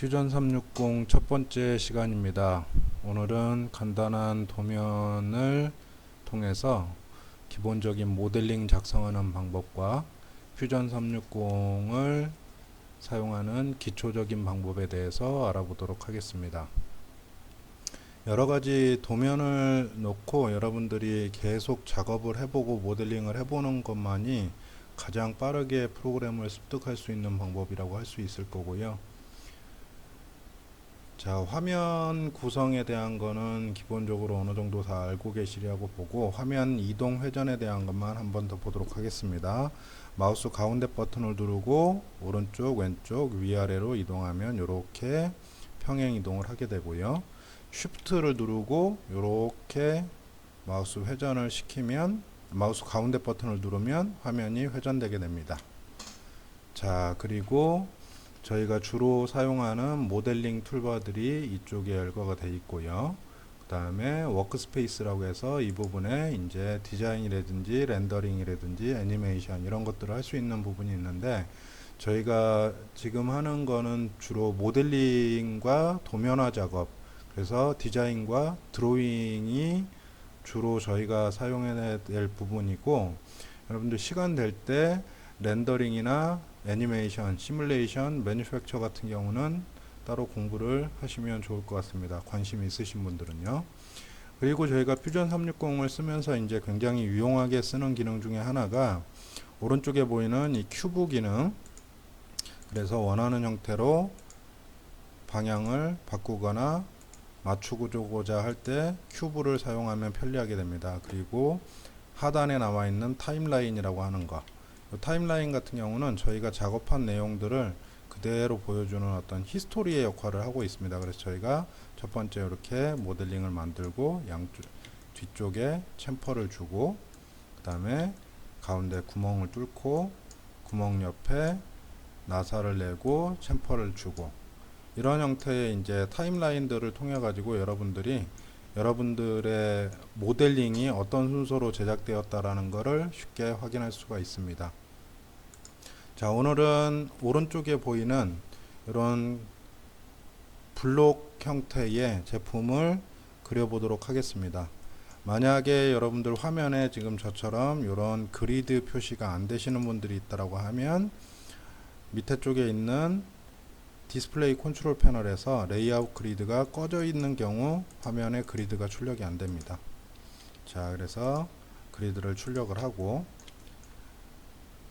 퓨전 360 첫 번째 시간입니다. 오늘은 간단한 도면을 통해서 기본적인 모델링 작성하는 방법과 퓨전 360을 사용하는 기초적인 방법에 대해서 알아보도록 하겠습니다. 여러 가지 도면을 놓고 여러분들이 계속 작업을 해보고 모델링을 해보는 것만이 가장 빠르게 프로그램을 습득할 수 있는 방법이라고 할 수 있을 거고요. 자, 화면 구성에 대한 거는 기본적으로 어느 정도 다 알고 계시리라고 보고, 화면 이동 회전에 대한 것만 한번 더 보도록 하겠습니다. 마우스 가운데 버튼을 누르고 오른쪽 왼쪽 위아래로 이동하면 이렇게 평행 이동을 하게 되고요. 쉬프트를 누르고 이렇게 마우스 회전을 시키면, 마우스 가운데 버튼을 누르면 화면이 회전되게 됩니다. 자, 그리고 저희가 주로 사용하는 모델링 툴바들이 이쪽에 열거가 되어 있고요. 그 다음에 워크스페이스라고 해서 이 부분에 이제 디자인이라든지 렌더링이라든지 애니메이션 이런 것들을 할 수 있는 부분이 있는데, 저희가 지금 하는 거는 주로 모델링과 도면화 작업, 그래서 디자인과 드로잉이 주로 저희가 사용해야 될 부분이고, 여러분들 시간 될 때 렌더링이나 애니메이션, 시뮬레이션, 매니팩처 같은 경우는 따로 공부를 하시면 좋을 것 같습니다. 관심 있으신 분들은요. 그리고 저희가 퓨전 360을 쓰면서 이제 굉장히 유용하게 쓰는 기능 중에 하나가 오른쪽에 보이는 이 큐브 기능. 그래서 원하는 형태로 방향을 바꾸거나 맞추고자 할 때 큐브를 사용하면 편리하게 됩니다. 그리고 하단에 나와 있는 타임라인이라고 하는 거. 타임라인 같은 경우는 저희가 작업한 내용들을 그대로 보여주는 어떤 히스토리의 역할을 하고 있습니다. 그래서 저희가 첫 번째 이렇게 모델링을 만들고 양쪽 뒤쪽에 챔퍼를 주고, 그 다음에 가운데 구멍을 뚫고 구멍 옆에 나사를 내고 챔퍼를 주고, 이런 형태의 이제 타임라인들을 통해 가지고 여러분들의 모델링이 어떤 순서로 제작되었다라는 것을 쉽게 확인할 수가 있습니다. 자, 오늘은 오른쪽에 보이는 이런 블록 형태의 제품을 그려보도록 하겠습니다. 만약에 여러분들 화면에 지금 저처럼 이런 그리드 표시가 안 되시는 분들이 있다고 하면 밑에 쪽에 있는 디스플레이 컨트롤 패널에서 레이아웃 그리드가 꺼져 있는 경우 화면에 그리드가 출력이 안 됩니다. 자, 그래서 그리드를 출력을 하고,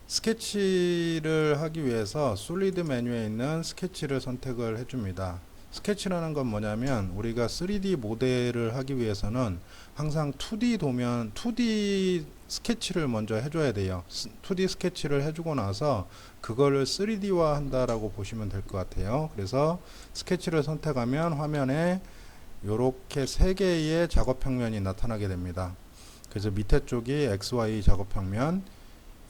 스케치를 하기 위해서 솔리드 메뉴에 있는 스케치를 선택을 해줍니다. 스케치라는 건 뭐냐면, 우리가 3D 모델을 하기 위해서는 항상 2D 도면, 2D 스케치를 먼저 해줘야 돼요. 2D 스케치를 해주고 나서 그거를 3D화 한다라고 보시면 될 것 같아요. 그래서 스케치를 선택하면 화면에 이렇게 3개의 작업 평면이 나타나게 됩니다. 그래서 밑에 쪽이 XY 작업 평면,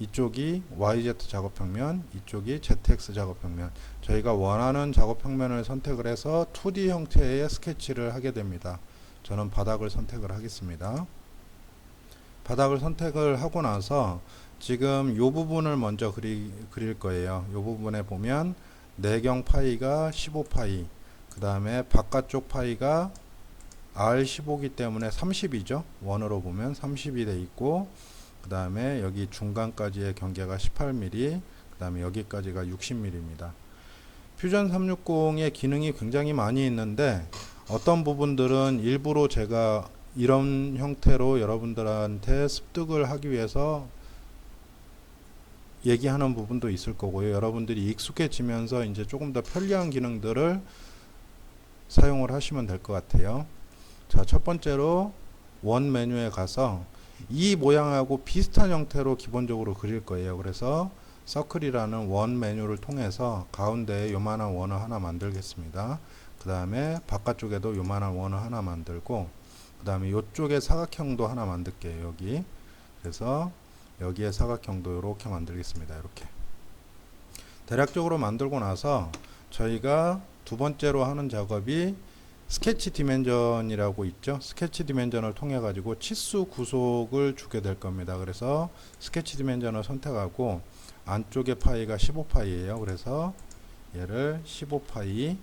이쪽이 YZ 작업 평면, 이쪽이 ZX 작업 평면. 저희가 원하는 작업 평면을 선택을 해서 2D 형태의 스케치를 하게 됩니다. 저는 바닥을 선택을 하겠습니다. 바닥을 선택을 하고 나서 지금 이 부분을 먼저 그릴 거예요. 이 부분에 보면 내경 파이가 15파이, 그 다음에 바깥쪽 파이가 R15이기 때문에 30이죠. 원으로 보면 30이 돼 있고, 그 다음에 여기 중간까지의 경계가 18mm, 그 다음에 여기까지가 60mm입니다. 퓨전 360의 기능이 굉장히 많이 있는데, 어떤 부분들은 일부러 제가 이런 형태로 여러분들한테 습득을 하기 위해서 얘기하는 부분도 있을 거고요. 여러분들이 익숙해지면서 이제 조금 더 편리한 기능들을 사용을 하시면 될 것 같아요. 자, 첫 번째로 원 메뉴에 가서 이 모양하고 비슷한 형태로 기본적으로 그릴 거예요. 그래서 서클이라는 원 메뉴를 통해서 가운데에 요만한 원을 하나 만들겠습니다. 그 다음에 바깥쪽에도 요만한 원을 하나 만들고, 그 다음에 이쪽에 사각형도 하나 만들게요. 여기. 그래서 여기에 사각형도 이렇게 만들겠습니다. 이렇게. 대략적으로 만들고 나서 저희가 두 번째로 하는 작업이 스케치 디멘전이라고 있죠. 스케치 디멘전을 통해 가지고 치수 구속을 주게 될 겁니다. 그래서 스케치 디멘전을 선택하고 안쪽의 파이가 15파이예요. 그래서 얘를 15파이,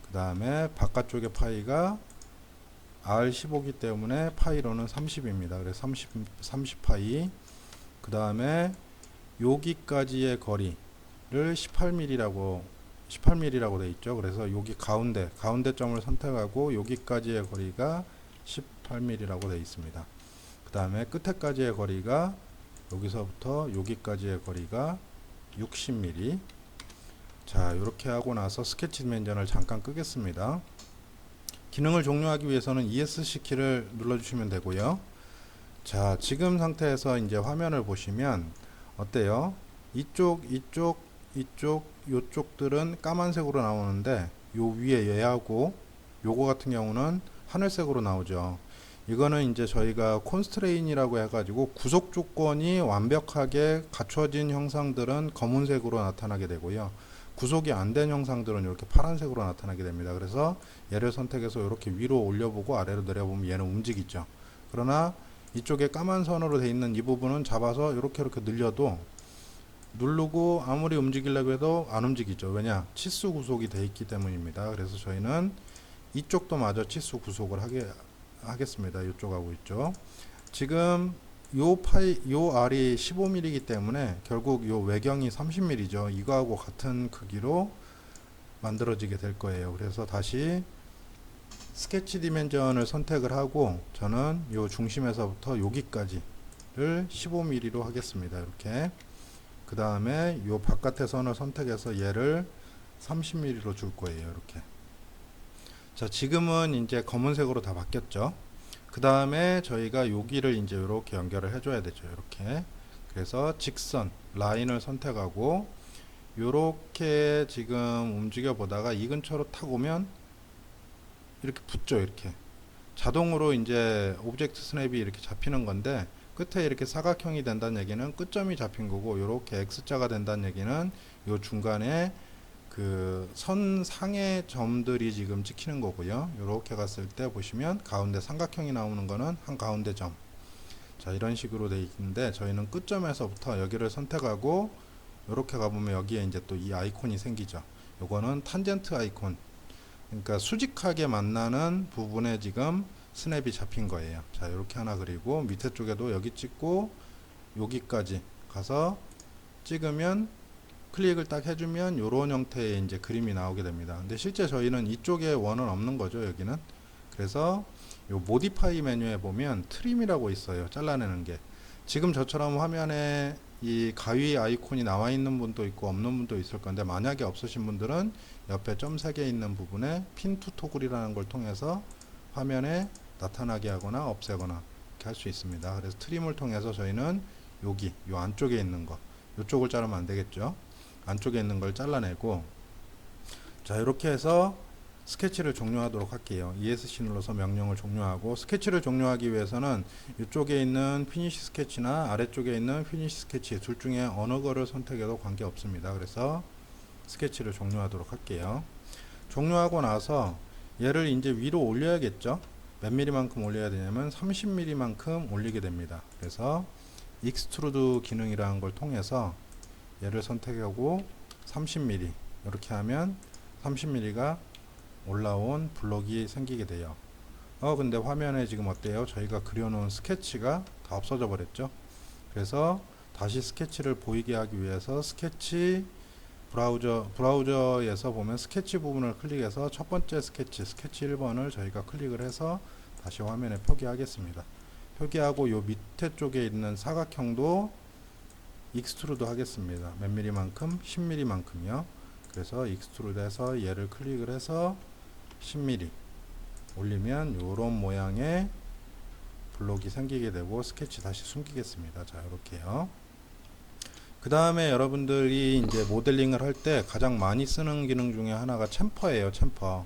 그 다음에 바깥쪽의 파이가 R15기 때문에 파이로는 30입니다. 그래서 30 파이. 그 다음에 여기까지의 거리를 18mm라고 되어 있죠. 그래서 여기 가운데 점을 선택하고 여기까지의 거리가 18mm라고 되어 있습니다. 그 다음에 끝에까지의 거리가 여기서부터 여기까지의 거리가 60mm. 자, 이렇게 하고 나서 스케치 디멘전을 잠깐 끄겠습니다. 기능을 종료하기 위해서는 ESC 키를 눌러주시면 되고요. 자, 지금 상태에서 이제 화면을 보시면 어때요? 요쪽들은 까만색으로 나오는데 요 위에 얘하고 요거 같은 경우는 하늘색으로 나오죠. 이거는 이제 저희가 콘스트레인이라고 해가지고 구속 조건이 완벽하게 갖춰진 형상들은 검은색으로 나타나게 되고요. 구속이 안 된 형상들은 이렇게 파란색으로 나타나게 됩니다. 그래서 얘를 선택해서 이렇게 위로 올려보고 아래로 내려보면 얘는 움직이죠. 그러나 이쪽에 까만 선으로 되어 있는 이 부분은 잡아서 이렇게 늘려도 누르고 아무리 움직이려고 해도 안 움직이죠. 왜냐? 치수 구속이 되어 있기 때문입니다. 그래서 저희는 이쪽도 마저 치수 구속을 하겠습니다. 이쪽하고 있죠. 지금 요 R이 15mm이기 때문에 결국 요 외경이 30mm죠. 이거하고 같은 크기로 만들어지게 될 거예요. 그래서 다시 스케치 디멘전을 선택을 하고 저는 요 중심에서부터 여기까지를 15mm로 하겠습니다. 이렇게. 그 다음에 요 바깥의 선을 선택해서 얘를 30mm로 줄 거예요. 이렇게. 자, 지금은 이제 검은색으로 다 바뀌었죠. 그 다음에 저희가 여기를 이제 이렇게 연결을 해줘야 되죠. 이렇게. 그래서 직선 라인을 선택하고 요렇게 지금 움직여 보다가 이 근처로 탁 오면 이렇게 붙죠. 이렇게 자동으로 이제 오브젝트 스냅이 이렇게 잡히는 건데, 끝에 이렇게 사각형이 된다는 얘기는 끝점이 잡힌 거고, 요렇게 X자가 된다는 얘기는 요 중간에 그 선상의 점들이 지금 찍히는 거고요. 요렇게 갔을 때 보시면 가운데 삼각형이 나오는 거는 한 가운데 점. 자, 이런 식으로 돼 있는데 저희는 끝점에서부터 여기를 선택하고 요렇게 가보면 여기에 이제 또 이 아이콘이 생기죠. 요거는 탄젠트 아이콘. 그러니까 수직하게 만나는 부분에 지금 스냅이 잡힌 거예요. 자, 이렇게 하나 그리고 밑에 쪽에도 여기 찍고 여기까지 가서 찍으면 클릭을 딱 해주면 이런 형태의 이제 그림이 나오게 됩니다. 근데 실제 저희는 이쪽에 원은 없는 거죠. 여기는. 그래서 요 모디파이 메뉴에 보면 트림이라고 있어요. 잘라내는 게. 지금 저처럼 화면에 이 가위 아이콘이 나와 있는 분도 있고 없는 분도 있을 건데, 만약에 없으신 분들은 옆에 점 3개 있는 부분에 핀 투 토글이라는 걸 통해서 화면에 나타나게 하거나 없애거나 이렇게 할 수 있습니다. 그래서 트림을 통해서 저희는 여기 요 안쪽에 있는 거, 이쪽을 자르면 안 되겠죠. 안쪽에 있는 걸 잘라내고, 자, 이렇게 해서 스케치를 종료하도록 할게요. ESC 눌러서 명령을 종료하고, 스케치를 종료하기 위해서는 이쪽에 있는 피니시 스케치나 아래쪽에 있는 피니시 스케치 둘 중에 어느 거를 선택해도 관계 없습니다. 그래서 스케치를 종료하도록 할게요. 종료하고 나서 얘를 이제 위로 올려야겠죠. 몇 mm만큼 올려야 되냐면 30mm만큼 올리게 됩니다. 그래서 익스트루드 기능이라는 걸 통해서 얘를 선택하고 30mm 이렇게 하면 30mm가 올라온 블록이 생기게 돼요. 근데 화면에 지금 어때요? 저희가 그려놓은 스케치가 다 없어져 버렸죠. 그래서 다시 스케치를 보이게 하기 위해서 스케치 브라우저에서 보면 스케치 부분을 클릭해서 첫 번째 스케치 1번을 저희가 클릭을 해서 다시 화면에 표기하겠습니다. 표기하고 요 밑에 쪽에 있는 사각형도 익스트루드 하겠습니다. 몇 mm만큼? 10mm만큼이요. 그래서 익스트루드 해서 얘를 클릭을 해서 10mm 올리면 요런 모양의 블록이 생기게 되고 스케치 다시 숨기겠습니다. 자, 이렇게요. 그 다음에 여러분들이 이제 모델링을 할 때 가장 많이 쓰는 기능 중에 하나가 챔퍼예요. 챔퍼.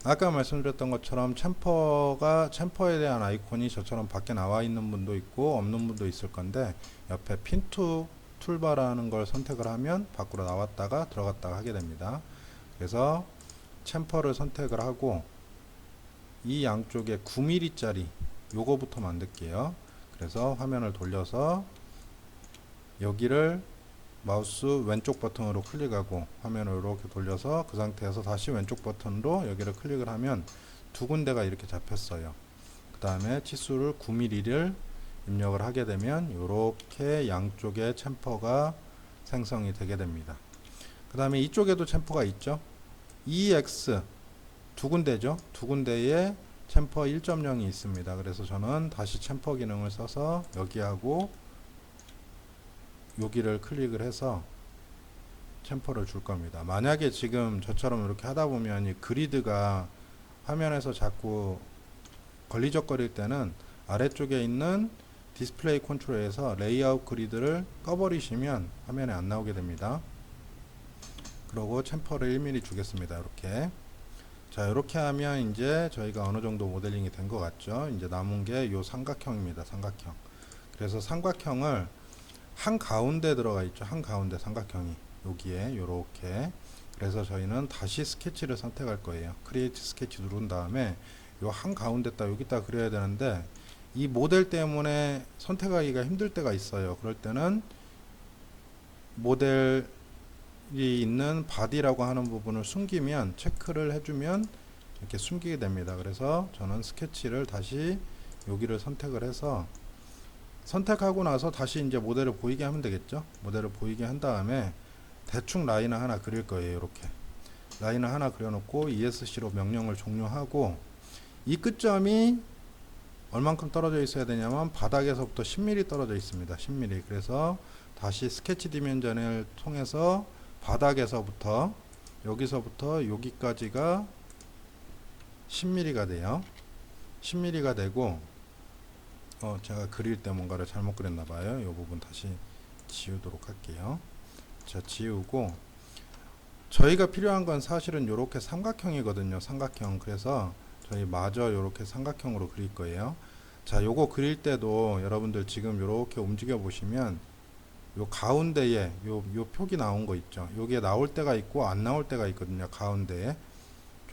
아까 말씀드렸던 것처럼 챔퍼에 대한 아이콘이 저처럼 밖에 나와 있는 분도 있고 없는 분도 있을 건데, 옆에 핀투 툴바라는 걸 선택을 하면 밖으로 나왔다가 들어갔다가 하게 됩니다. 그래서 챔퍼를 선택을 하고 이 양쪽에 9mm짜리 요거부터 만들게요. 그래서 화면을 돌려서 여기를 마우스 왼쪽 버튼으로 클릭하고 화면을 이렇게 돌려서 그 상태에서 다시 왼쪽 버튼으로 여기를 클릭을 하면 두 군데가 이렇게 잡혔어요. 그 다음에 치수를 9mm를 입력을 하게 되면 이렇게 양쪽에 챔퍼가 생성이 되게 됩니다. 그 다음에 이쪽에도 챔퍼가 있죠. EX 두 군데죠. 두 군데에 챔퍼 1.0이 있습니다. 그래서 저는 다시 챔퍼 기능을 써서 여기하고 여기를 클릭을 해서 챔퍼를 줄 겁니다. 만약에 지금 저처럼 이렇게 하다 보면 이 그리드가 화면에서 자꾸 걸리적거릴 때는 아래쪽에 있는 디스플레이 컨트롤에서 레이아웃 그리드를 꺼버리시면 화면에 안 나오게 됩니다. 그리고 챔퍼를 1mm 주겠습니다. 이렇게. 자, 이렇게 하면 이제 저희가 어느 정도 모델링이 된 것 같죠. 이제 남은 게 요 삼각형입니다. 삼각형. 그래서 삼각형을 한 가운데 들어가 있죠. 한 가운데 삼각형이 여기에 요렇게. 그래서 저희는 다시 스케치를 선택할 거예요. 크리에이트 스케치 누른 다음에 요 한 가운데다 여기다 그려야 되는데 이 모델 때문에 선택하기가 힘들 때가 있어요. 그럴 때는 모델이 있는 바디라고 하는 부분을 숨기면 체크를 해주면 이렇게 숨기게 됩니다. 그래서 저는 스케치를 다시 여기를 선택을 해서 선택하고 나서 다시 이제 모델을 보이게 하면 되겠죠. 모델을 보이게 한 다음에 대충 라인을 하나 그릴 거예요. 이렇게 라인을 하나 그려놓고 ESC로 명령을 종료하고 이 끝점이 얼만큼 떨어져 있어야 되냐면 바닥에서부터 10mm 떨어져 있습니다. 10mm. 그래서 다시 스케치 디멘전을 통해서 바닥에서부터 여기서부터 여기까지가 10mm가 돼요. 10mm가 되고 제가 그릴 때 뭔가를 잘못 그렸나봐요. 이 부분 다시 지우도록 할게요. 자, 지우고 저희가 필요한 건 사실은 이렇게 삼각형이거든요. 삼각형. 그래서 저희 마저 이렇게 삼각형으로 그릴 거예요. 자, 요거 그릴 때도 여러분들 지금 이렇게 움직여 보시면 요 가운데에 요 표기 나온 거 있죠. 요게 나올 때가 있고 안 나올 때가 있거든요. 가운데에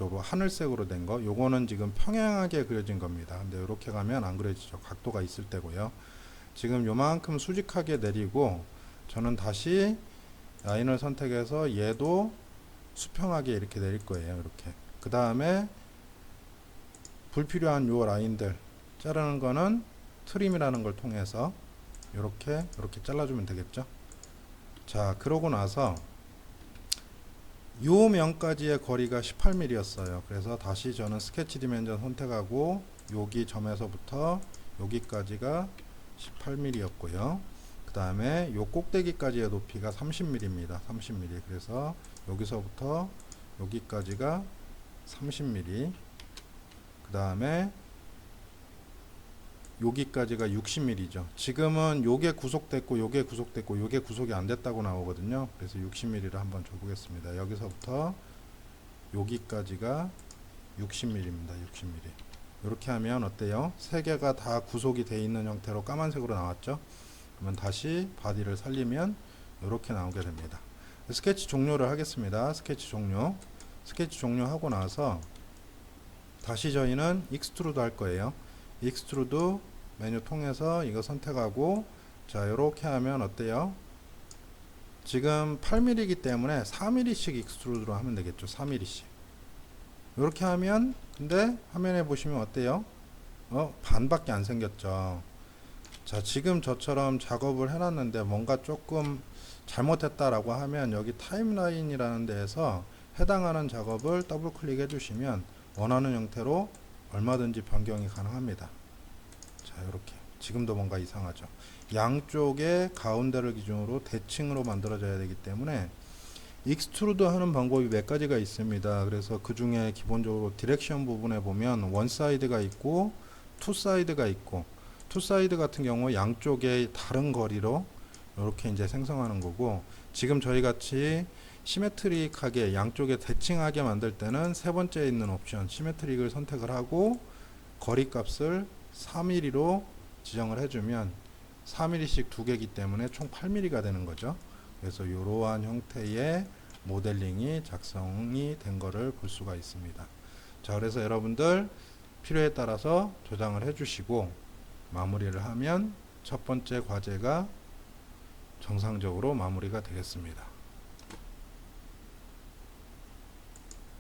하늘색으로 된 거, 요거는 지금 평행하게 그려진 겁니다. 근데 이렇게 가면 안 그려지죠. 각도가 있을 때고요. 지금 요만큼 수직하게 내리고 저는 다시 라인을 선택해서 얘도 수평하게 이렇게 내릴 거예요. 이렇게. 그 다음에 불필요한 요 라인들 자르는 거는 트림이라는 걸 통해서 이렇게 잘라주면 되겠죠. 자, 그러고 나서 요 면까지의 거리가 18mm 였어요. 그래서 다시 저는 스케치 디멘전 선택하고 여기 점에서부터 여기까지가 18mm 였고요. 그 다음에 요 꼭대기까지의 높이가 30mm입니다. 30mm. 그래서 여기서부터 여기까지가 30mm. 그 다음에 여기까지가 60mm죠. 지금은 요게 구속됐고 요게 구속됐고 요게 구속이 안 됐다고 나오거든요. 그래서 60mm를 한번 줘보겠습니다. 여기서부터 여기까지가 60mm입니다. 60mm. 이렇게 하면 어때요? 세 개가 다 구속이 돼 있는 형태로 까만색으로 나왔죠. 그러면 다시 바디를 살리면 이렇게 나오게 됩니다. 스케치 종료를 하겠습니다. 스케치 종료. 스케치 종료하고 나서 다시 저희는 익스트루드 할 거예요. 익스트루드 메뉴 통해서 이거 선택하고 자, 이렇게 하면 어때요? 지금 8mm이기 때문에 4mm씩 익스트루드로 하면 되겠죠. 4mm씩. 이렇게 하면 근데 화면에 보시면 어때요? 반밖에 안 생겼죠. 자, 지금 저처럼 작업을 해놨는데 뭔가 조금 잘못했다라고 하면 여기 타임라인이라는 데에서 해당하는 작업을 더블 클릭해 주시면 원하는 형태로 얼마든지 변경이 가능합니다. 자, 이렇게 지금도 뭔가 이상하죠. 양쪽의 가운데를 기준으로 대칭으로 만들어져야 되기 때문에 익스트루드 하는 방법이 몇 가지가 있습니다. 그래서 그 중에 기본적으로 디렉션 부분에 보면 원 사이드가 있고 투 사이드가 있고 투 사이드 같은 경우 양쪽에 다른 거리로 이렇게 이제 생성하는 거고 지금 저희 같이 시메트릭하게 양쪽에 대칭하게 만들 때는 세 번째에 있는 옵션 시메트릭을 선택을 하고 거리 값을 4mm로 지정을 해주면 4mm씩 두 개이기 때문에 총 8mm가 되는 거죠. 그래서 이러한 형태의 모델링이 작성이 된 거를 볼 수가 있습니다. 자, 그래서 여러분들 필요에 따라서 조정을 해주시고 마무리를 하면 첫 번째 과제가 정상적으로 마무리가 되겠습니다.